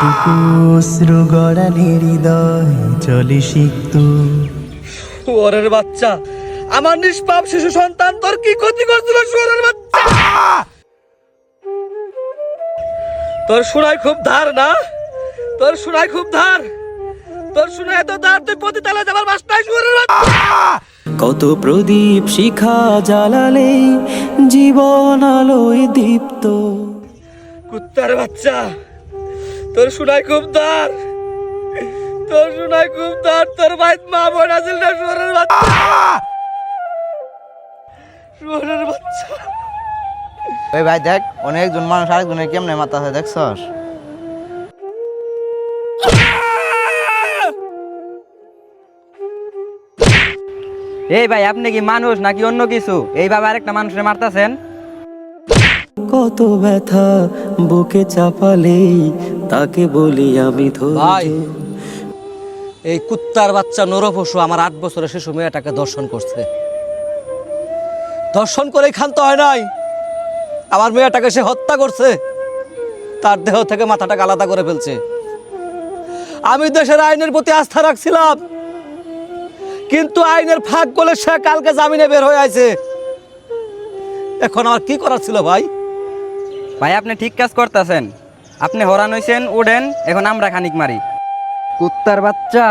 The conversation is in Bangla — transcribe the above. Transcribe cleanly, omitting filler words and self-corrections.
অশ্রু গড়ালে হৃদয় চলে সিক্ত। শুয়োরের বাচ্চা, আমার নিষ্পাপ শিশু সন্তান তোর কি ক্ষতি করছিল শুয়োরের বাচ্চা? তোর শোনায় খুব ধার না, তোর শোনায় খুব ধার, তোর শোনায় এত ধার তুই পতিতালে যাবার বাসটাই শুয়োরের বাচ্চা। কত প্রদীপ শিখা জ্বালালে জীবন আলোয় দীপ্ত। কুত্তার বাচ্চা, তোর শোনায় খুব ধার, তোর শোনায় খুব ধার, তোর ভাই মা বোন আছিল না শুয়োরের বাচ্চা, শুয়োরের বাচ্চা। ওই ভাই দেখ, অনেকজন মানুষ আরেকজনের কেমনে মাথা আছে দেখছস? এই ভাই, আপনি কি মানুষ নাকি অন্য কিছু? এইভাবে আরেকটা মানুষের মারতাছেন? কত ব্যথা বুকে চাপালে তাকে বলি আমি ভাই, ধৈর্য। এই কুত্তার বাচ্চা নরপশু আমার 8 বছরের শিশু মেয়েটাকে দর্শন করছে। দর্শন করে ক্ষান্ত হয় নাই, আমার মেয়েটাকে সে হত্যা করছে, তার দেহ থেকে মাথাটাকে আলাদা করে ফেলছে। আমি দেশের আইনের প্রতি আস্থা রাখছিলাম, কিন্তু আইনের ফাঁক গলে সে কালকে জামিনে বের হয়ে আছে। এখন আমার কি করার ছিল ভাই? ভাই, আপনি ঠিক কাজ করতেছেন। আপনি হরান হইছেন, উঠেন, এখন আমরা খানিক মারি। কুত্তার বাচ্চা,